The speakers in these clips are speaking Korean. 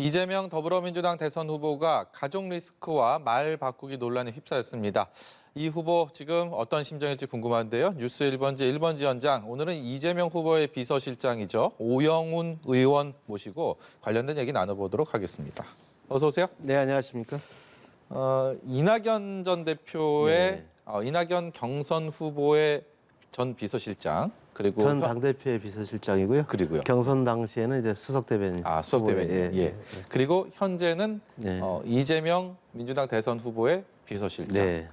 이재명 더불어민주당 대선 후보가 가족 리스크와 말 바꾸기 논란에 휩싸였습니다. 이 후보 지금 어떤 심정일지 궁금한데요. 뉴스 1번지 1번지 연장, 오늘은 이재명 후보의 비서실장이죠. 오영훈 의원 모시고 관련된 얘기 나눠보도록 하겠습니다. 어서 오세요. 네, 안녕하십니까? 이낙연 전 대표의 네. 이낙연 경선 후보의 전 비서실장, 그리고 전 당대표의 비서실장이고요. 그리고요. 경선 당시에는 이제 수석 대변인. 수석 대변인. 후보의, 예. 그리고 현재는 네. 이재명 민주당 대선 후보의 비서실장. 네.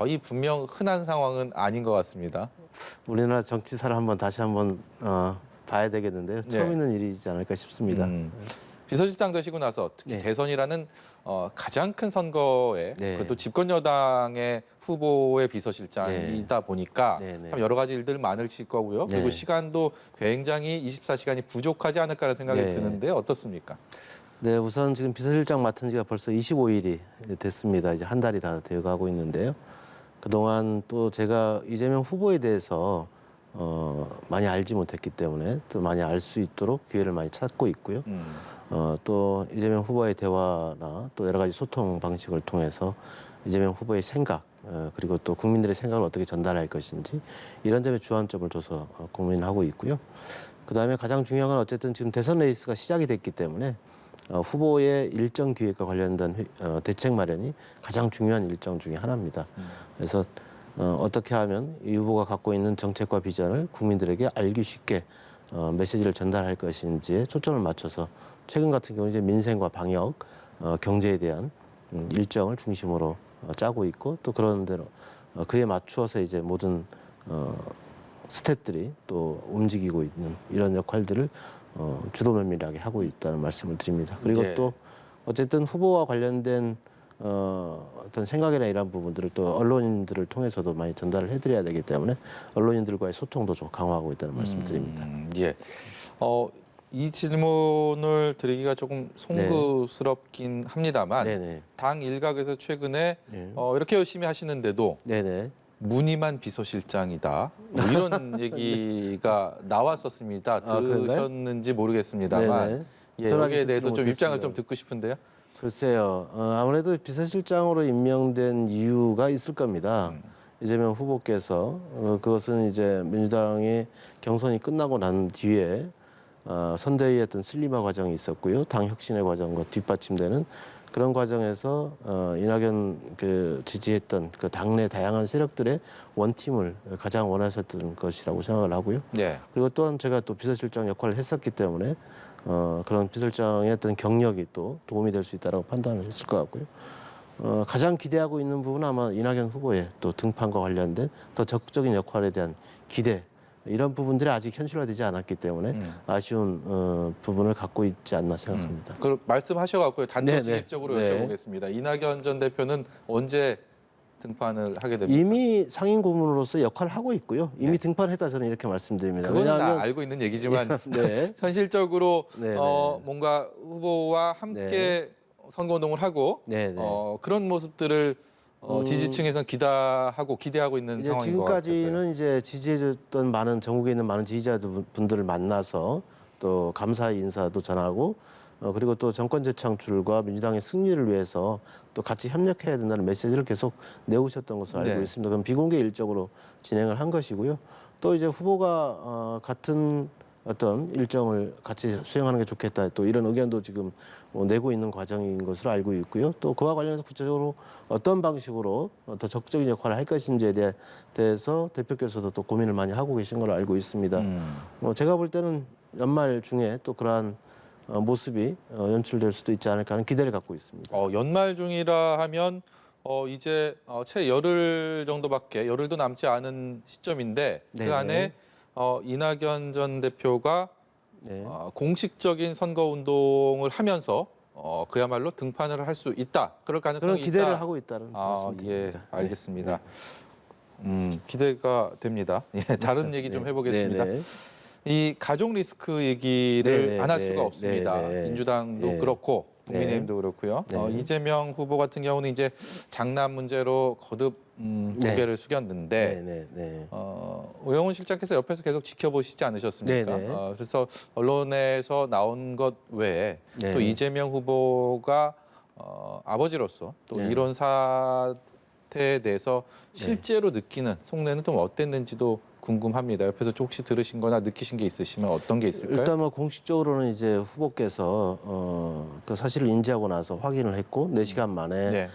이 분명 흔한 상황은 아닌 것 같습니다. 우리나라 정치사를 다시 한번 봐야 되겠는데요. 처음 있는 일이지 않을까 싶습니다. 비서실장 되시고 나서 특히 네. 대선이라는 가장 큰 선거에 네. 그것도 집권 여당의 후보의 비서실장이다 보니까 네, 네. 참 여러 가지 일들 많으실 거고요. 그리고 네. 시간도 굉장히 24시간이 부족하지 않을까라는 생각이 네. 드는데 어떻습니까? 네, 우선 지금 비서실장 맡은 지가 벌써 25일이 됐습니다. 이제 한 달이 다 되어가고 있는데요. 그동안 또 제가 이재명 후보에 대해서 많이 알지 못했기 때문에 또 많이 알 수 있도록 기회를 많이 찾고 있고요. 또 이재명 후보의 대화나 또 여러 가지 소통 방식을 통해서 이재명 후보의 생각 그리고 또 국민들의 생각을 어떻게 전달할 것인지 이런 점에 주안점을 둬서 고민하고 있고요. 그다음에 가장 중요한 건 어쨌든 지금 대선 레이스가 시작이 됐기 때문에 후보의 일정 기획과 관련된 대책 마련이 가장 중요한 일정 중에 하나입니다. 그래서 어떻게 하면 이 후보가 갖고 있는 정책과 비전을 국민들에게 알기 쉽게 메시지를 전달할 것인지에 초점을 맞춰서 최근 같은 경우 이제 민생과 방역, 경제에 대한 일정을 중심으로 짜고 있고 또 그런 대로 그에 맞추어서 이제 모든 스태프들이 또 움직이고 있는 이런 역할들을 주도 면밀하게 하고 있다는 말씀을 드립니다. 그리고 예. 또 어쨌든 후보와 관련된 어떤 생각이나 이런 부분들을 또 언론인들을 통해서도 많이 전달을 해드려야 되기 때문에 언론인들과의 소통도 좀 강화하고 있다는 말씀을 드립니다. 예. 이 질문을 드리기가 조금 송구스럽긴 합니다만 네네. 당 일각에서 최근에 네. 이렇게 열심히 하시는데도 네네. 무늬만 비서실장이다. 뭐 이런 얘기가 나왔었습니다. 그런가요? 들으셨는지 모르겠습니다만 네네. 예, 저는 여기에 아직 대해서 듣지 좀 입장을 못했습니다. 좀 듣고 싶은데요. 글쎄요. 아무래도 비서실장으로 임명된 이유가 있을 겁니다. 이재명 후보께서 그것은 이제 민주당의 경선이 끝나고 난 뒤에 선대위의 어떤 슬림화 과정이 있었고요. 당 혁신의 과정과 뒷받침되는 그런 과정에서 이낙연 지지했던 그 당내 다양한 세력들의 원팀을 가장 원하셨던 것이라고 생각을 하고요. 네. 그리고 또한 제가 또 비서실장 역할을 했었기 때문에 그런 비서실장의 어떤 경력이 또 도움이 될 수 있다고 판단을 했을 것 같고요. 가장 기대하고 있는 부분은 아마 이낙연 후보의 또 등판과 관련된 더 적극적인 역할에 대한 기대 이런 부분들이 아직 현실화되지 않았기 때문에 아쉬운 부분을 갖고 있지 않나 생각합니다. 그 말씀하셔갖고요. 단도직입적으로 네네. 여쭤보겠습니다. 이낙연 전 대표는 언제 등판을 하게 됩니까? 이미 상임 고문으로서 역할을 하고 있고요. 이미 등판했다 저는 이렇게 말씀드립니다. 그건 다 알고 있는 얘기지만 네. 현실적으로 네네. 뭔가 후보와 함께 선거운동을 하고 네네. 그런 모습들을 지지층에서는 기대하고 있는 이제 상황인 것 같아서요. 지금까지는 이제 지지해줬던 전국에 있는 많은 지지자분들을 만나서 또 감사의 인사도 전하고 그리고 또 정권 재창출과 민주당의 승리를 위해서 또 같이 협력해야 된다는 메시지를 계속 내오셨던 것으로 알고 네. 있습니다. 그럼 비공개 일정으로 진행을 한 것이고요. 또 이제 후보가 같은 어떤 일정을 같이 수행하는 게 좋겠다. 또 이런 의견도 지금 내고 있는 과정인 것으로 알고 있고요. 또 그와 관련해서 구체적으로 어떤 방식으로 더 적극적인 역할을 할 것인지에 대해서 대표께서도 또 고민을 많이 하고 계신 걸로 알고 있습니다. 제가 볼 때는 연말 중에 또 그러한 모습이 연출될 수도 있지 않을까 하는 기대를 갖고 있습니다. 연말 중이라 하면 이제 채 열흘 정도밖에 열흘도 남지 않은 시점인데 네네. 그 안에 이낙연 전 대표가 네. 공식적인 선거 운동을 하면서 그야말로 등판을 할 수 있다. 그럴 가능성이 그런 기대를 있다. 하고 있다는 예, 말씀드립니다. 알겠습니다. 기대가 됩니다. 예, 다른 얘기 좀 해보겠습니다. 네네. 이 가족 리스크 얘기를 네, 안 할 네, 수가 네, 없습니다. 네. 민주당도 네. 그렇고 국민의힘도 그렇고요. 네. 이재명 후보 같은 경우는 이제 장남 문제로 거듭 네. 고개를 숙였는데 네. 오영훈 실장께서 옆에서 계속 지켜보시지 않으셨습니까? 네, 네. 그래서 언론에서 나온 것 외에 네. 또 이재명 후보가 아버지로서 또 네. 이런 사태에 대해서 실제로 느끼는 속내는 좀 어땠는지도 궁금합니다. 옆에서 좀 혹시 들으신 거나 느끼신 게 있으시면 어떤 게 있을까요? 일단 뭐 공식적으로는 이제 후보께서 그 사실을 인지하고 나서 확인을 했고 4시간 만에 네.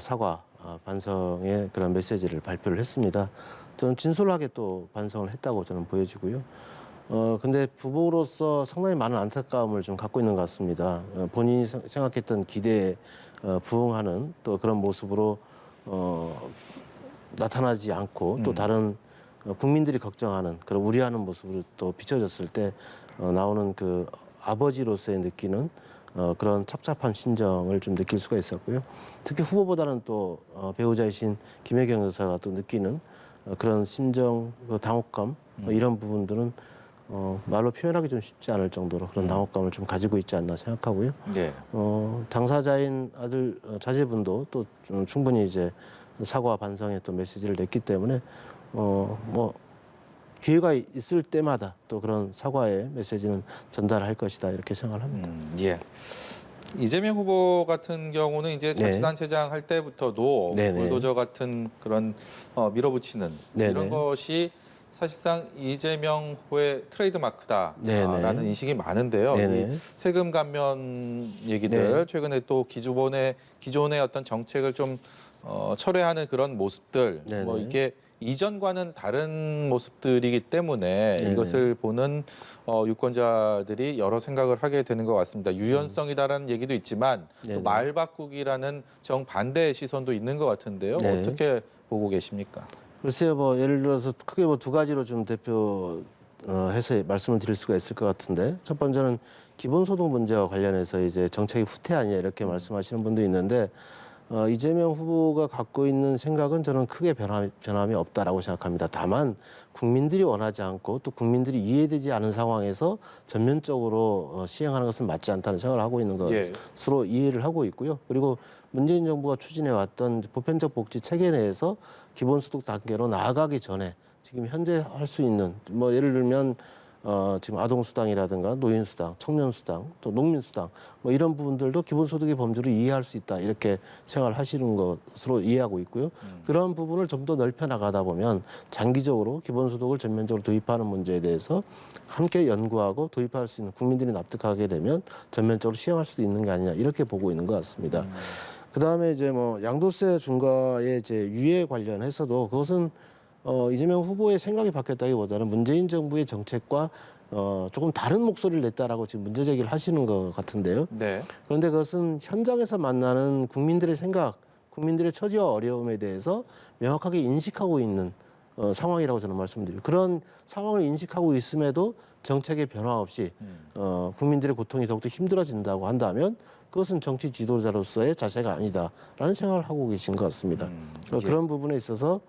사과 반성의 그런 메시지를 발표를 했습니다. 저는 진솔하게 또 반성을 했다고 저는 보여지고요. 근데 부부로서 상당히 많은 안타까움을 좀 갖고 있는 것 같습니다. 본인이 생각했던 기대에 부응하는 또 그런 모습으로 나타나지 않고 또 다른 국민들이 걱정하는 그런 우려하는 모습으로 또 비춰졌을 때 나오는 그 아버지로서의 느끼는 그런 찹찹한 심정을 좀 느낄 수가 있었고요. 특히 후보보다는 또 배우자이신 김혜경 여사가 또 느끼는 그런 심정, 그 당혹감 이런 부분들은 말로 표현하기 좀 쉽지 않을 정도로 그런 당혹감을 좀 가지고 있지 않나 생각하고요. 네. 당사자인 아들 자제분도 또 좀 충분히 이제 사과 반성의 또 메시지를 냈기 때문에 뭐 기회가 있을 때마다 또 그런 사과의 메시지는 전달할 것이다 이렇게 생각을 합니다. 예. 이재명 후보 같은 경우는 이제 네. 자치단체장 할 때부터도 네네. 불도저 같은 그런 밀어붙이는 네네. 이런 것이 사실상 이재명 후보의 트레이드 마크다라는 네네. 인식이 많은데요. 네네. 이 세금 감면 얘기들 네. 최근에 또 기존의 어떤 정책을 좀 철회하는 그런 모습들 네네. 뭐 이게 이전과는 다른 모습들이기 때문에 네네. 이것을 보는 유권자들이 여러 생각을 하게 되는 것 같습니다. 유연성이다라는 얘기도 있지만 또 네네. 말 바꾸기라는 정반대의 시선도 있는 것 같은데요. 네. 어떻게 보고 계십니까? 글쎄요, 뭐 예를 들어서 크게 뭐 2가지로 좀 대표해서 말씀을 드릴 수가 있을 것 같은데 첫 번째는 기본소득 문제와 관련해서 이제 정책이 후퇴하냐 이렇게 말씀하시는 분도 있는데 이재명 후보가 갖고 있는 생각은 저는 크게 변함이 없다라고 생각합니다. 다만 국민들이 원하지 않고 또 국민들이 이해되지 않은 상황에서 전면적으로 시행하는 것은 맞지 않다는 생각을 하고 있는 예. 것으로 이해를 하고 있고요. 그리고 문재인 정부가 추진해왔던 보편적 복지 체계 내에서 기본소득 단계로 나아가기 전에 지금 현재 할 수 있는 뭐 예를 들면 지금 아동수당이라든가 노인수당, 청년수당, 또 농민수당 뭐 이런 부분들도 기본소득의 범주를 이해할 수 있다 이렇게 생각을 하시는 것으로 이해하고 있고요. 그런 부분을 좀 더 넓혀 나가다 보면 장기적으로 기본소득을 전면적으로 도입하는 문제에 대해서 함께 연구하고 도입할 수 있는 국민들이 납득하게 되면 전면적으로 시행할 수도 있는 게 아니냐 이렇게 보고 있는 것 같습니다. 그다음에 이제 뭐 양도세 중과의 이제 유예 관련해서도 그것은 이재명 후보의 생각이 바뀌었다기보다는 문재인 정부의 정책과 조금 다른 목소리를 냈다라고 지금 문제 제기를 하시는 것 같은데요. 네. 그런데 그것은 현장에서 만나는 국민들의 생각, 국민들의 처지와 어려움에 대해서 명확하게 인식하고 있는 상황이라고 저는 말씀드려요. 그런 상황을 인식하고 있음에도 정책의 변화 없이 국민들의 고통이 더욱더 힘들어진다고 한다면 그것은 정치 지도자로서의 자세가 아니다라는 생각을 하고 계신 것 같습니다. 그런 부분에 있어서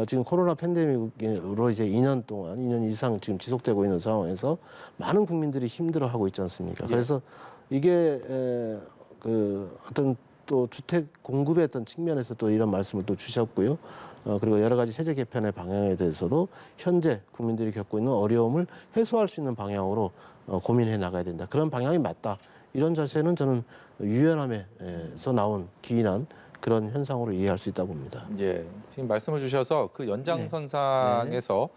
지금 코로나 팬데믹으로 이제 2년 동안, 2년 이상 지금 지속되고 있는 상황에서 많은 국민들이 힘들어하고 있지 않습니까? 그래서 이게 그 어떤 또 주택 공급의 어떤 측면에서 또 이런 말씀을 또 주셨고요. 그리고 여러 가지 세제 개편의 방향에 대해서도 현재 국민들이 겪고 있는 어려움을 해소할 수 있는 방향으로 고민해 나가야 된다. 그런 방향이 맞다. 이런 자세는 저는 유연함에서 나온 기인한 그런 현상으로 이해할 수 있다고 봅니다. 예, 지금 말씀을 주셔서 그 연장선상에서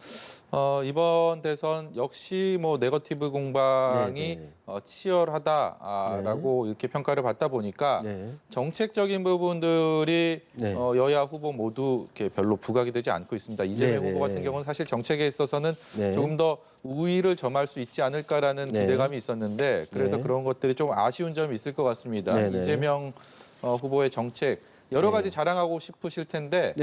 이번 대선 역시 뭐 네거티브 공방이 네. 치열하다라고 이렇게 평가를 받다 보니까 네. 정책적인 부분들이 네. 여야 후보 모두 이렇게 별로 부각이 되지 않고 있습니다. 이재명 네, 네. 후보 같은 경우는 사실 정책에 있어서는 네. 조금 더 우위를 점할 수 있지 않을까라는 네. 기대감이 있었는데 그래서 네. 그런 것들이 좀 아쉬운 점이 있을 것 같습니다. 네, 네. 이재명 후보의 정책 여러 가지 자랑하고 싶으실 텐데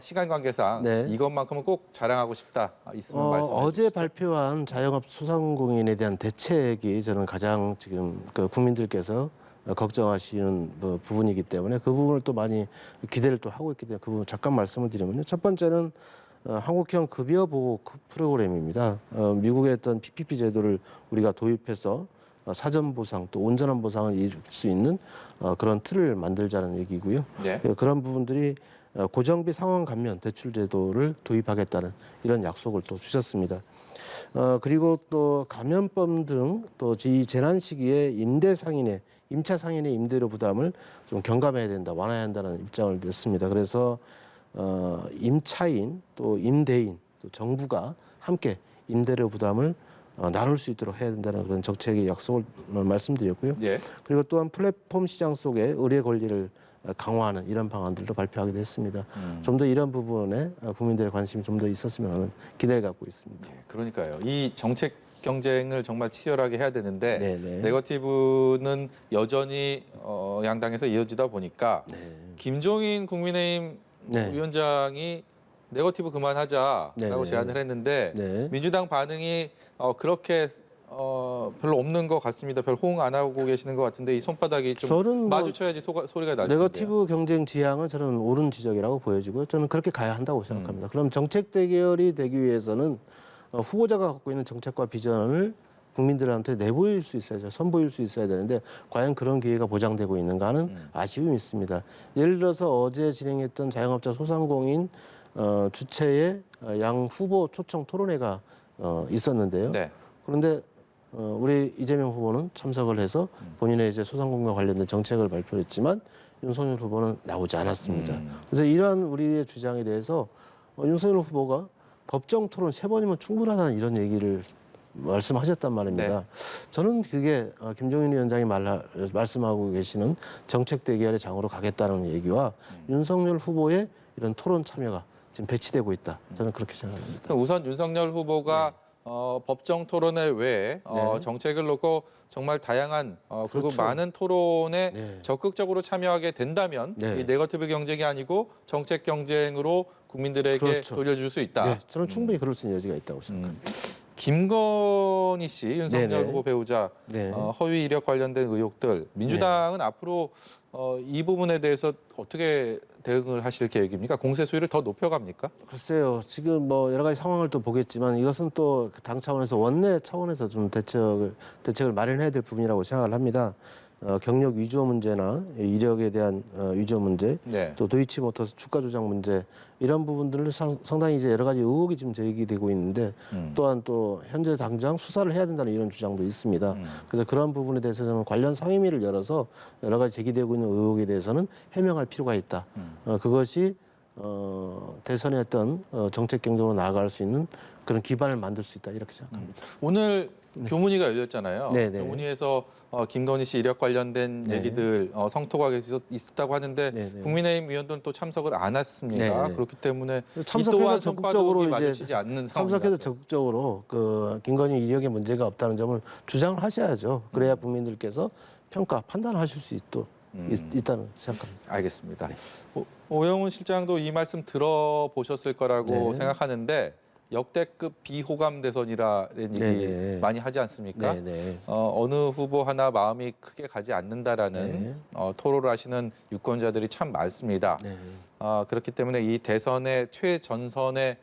시간 관계상 네. 이것만큼은 꼭 자랑하고 싶다 있으면 말씀해 어제 주시죠. 발표한 자영업 소상공인에 대한 대책이 저는 가장 지금 그 국민들께서 걱정하시는 부분이기 때문에 그 부분을 또 많이 기대를 또 하고 있기 때문에 그 부분 잠깐 말씀을 드리면요. 첫 번째는 한국형 급여 보호 프로그램입니다. 미국의 어떤 PPP 제도를 우리가 도입해서 사전 보상 또 온전한 보상을 이룰 수 있는 그런 틀을 만들자는 얘기고요. 네. 그런 부분들이 고정비 상환 감면 대출 제도를 도입하겠다는 이런 약속을 또 주셨습니다. 그리고 또 감염병 등 또 이 재난 시기에 임차 상인의 임대료 부담을 좀 경감해야 된다, 완화해야 한다는 입장을 냈습니다. 그래서 임차인 또 임대인 또 정부가 함께 임대료 부담을 나눌 수 있도록 해야 된다는 그런 정책의 약속을 말씀드렸고요. 예. 그리고 또한 플랫폼 시장 속에 의뢰 권리를 강화하는 이런 방안들도 발표하기도 했습니다. 좀 더 이런 부분에 국민들의 관심이 좀 더 있었으면 하는 기대를 갖고 있습니다. 그러니까요. 이 정책 경쟁을 정말 치열하게 해야 되는데 네네. 네거티브는 여전히 양당에서 이어지다 보니까 네. 김종인 국민의힘 네. 위원장이 네거티브 그만하자라고 네네. 제안을 했는데 네. 민주당 반응이 그렇게 별로 없는 것 같습니다. 별 호응 안 하고 계시는 것 같은데 이 손바닥이 좀 저는 뭐 마주쳐야지 소리가 날 텐데요. 네거티브 경쟁 지향은 저는 옳은 지적이라고 보여지고요. 저는 그렇게 가야 한다고 생각합니다. 그럼 정책 대결이 되기 위해서는 후보자가 갖고 있는 정책과 비전을 국민들한테 내보일 수 있어야죠. 선보일 수 있어야 되는데 과연 그런 기회가 보장되고 있는가 하는 아쉬움이 있습니다. 예를 들어서 어제 진행했던 자영업자 소상공인 주최의 양 후보 초청 토론회가 있었는데요. 네. 그런데 우리 이재명 후보는 참석을 해서 본인의 이제 소상공인과 관련된 정책을 발표했지만 윤석열 후보는 나오지 않았습니다. 그래서 이러한 우리의 주장에 대해서 윤석열 후보가 법정 토론 3번이면 충분하다는 이런 얘기를 말씀하셨단 말입니다. 네. 저는 그게 김종인 위원장이 말씀하고 계시는 정책 대결의 장으로 가겠다는 얘기와 윤석열 후보의 이런 토론 참여가 지금 배치되고 있다. 저는 그렇게 생각합니다. 우선 윤석열 후보가 법정 토론회 외에 네. 정책을 놓고 정말 다양한 그리고 그렇죠. 많은 토론에 네. 적극적으로 참여하게 된다면 네. 이 네거티브 경쟁이 아니고 정책 경쟁으로 국민들에게 그렇죠. 돌려줄 수 있다. 네, 저는 충분히 그럴 수 있는 여지가 있다고 생각합니다. 김건희 씨, 윤석열 네네. 후보 배우자 네. 허위 이력 관련된 의혹들 민주당은 앞으로 이 부분에 대해서 어떻게 대응을 하실 계획입니까? 공세 수위를 더 높여갑니까? 글쎄요. 지금 뭐 여러 가지 상황을 또 보겠지만 이것은 또 당 차원에서 원내 차원에서 좀 대책을 마련해야 될 부분이라고 생각을 합니다. 경력 위조 문제나 이력에 대한 위조 문제, 네. 또 도이치모터스 주가 조작 문제 이런 부분들을 상당히 이제 여러 가지 의혹이 지금 제기되고 있는데 또한 또 현재 당장 수사를 해야 된다는 이런 주장도 있습니다. 그래서 그런 부분에 대해서 저는 관련 상임위를 열어서 여러 가지 제기되고 있는 의혹에 대해서는 해명할 필요가 있다. 그것이 대선의 어떤 정책 경쟁으로 나아갈 수 있는 그런 기반을 만들 수 있다 이렇게 생각합니다. 오늘 교문위가 열렸잖아요. 네네. 교문위에서 김건희 씨 이력 관련된 네. 얘기들 성토가 있었다고 하는데 네네. 국민의힘 의원들은 또 참석을 안 했습니다. 네네. 그렇기 때문에 이 참석해서 또한 적극적으로 손바닥이 이제 마주치지 않는 참석해서 상황이라서. 적극적으로 그 김건희 이력에 문제가 없다는 점을 주장을 하셔야죠. 그래야 국민들께서 판단하실 수 있다는 생각합니다. 알겠습니다. 오영훈 실장도 이 말씀 들어보셨을 거라고 네. 생각하는데 역대급 비호감 대선이라는 얘기 네네. 많이 하지 않습니까? 네. 어느 후보 하나 마음이 크게 가지 않는다라는 네. 토로를 하시는 유권자들이 참 많습니다. 네. 그렇기 때문에 이 대선의 최전선에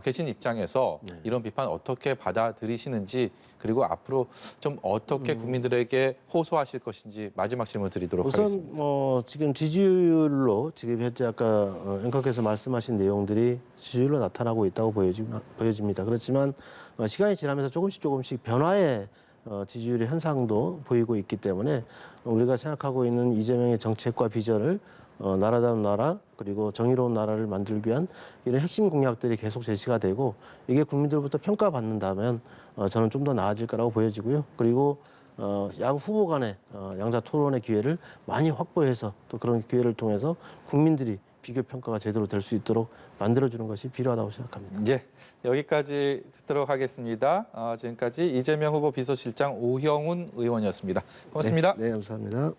계신 입장에서 네. 이런 비판 어떻게 받아들이시는지 그리고 앞으로 좀 어떻게 국민들에게 호소하실 것인지 마지막 질문 드리도록 우선 하겠습니다. 지금 지지율로 지금 현재 아까 앵커께서 말씀하신 내용들이 지지율로 나타나고 있다고 보여집니다. 그렇지만 시간이 지나면서 조금씩 변화의 지지율의 현상도 보이고 있기 때문에 우리가 생각하고 있는 이재명의 정책과 비전을 나라다운 나라 그리고 정의로운 나라를 만들기 위한 이런 핵심 공약들이 계속 제시가 되고 이게 국민들부터 평가받는다면 저는 좀 더 나아질 거라고 보여지고요. 그리고 양 후보 간의 양자 토론의 기회를 많이 확보해서 또 그런 기회를 통해서 국민들이 비교 평가가 제대로 될 수 있도록 만들어주는 것이 필요하다고 생각합니다. 예, 여기까지 듣도록 하겠습니다. 지금까지 이재명 후보 비서실장 오형훈 의원이었습니다. 고맙습니다. 네, 감사합니다.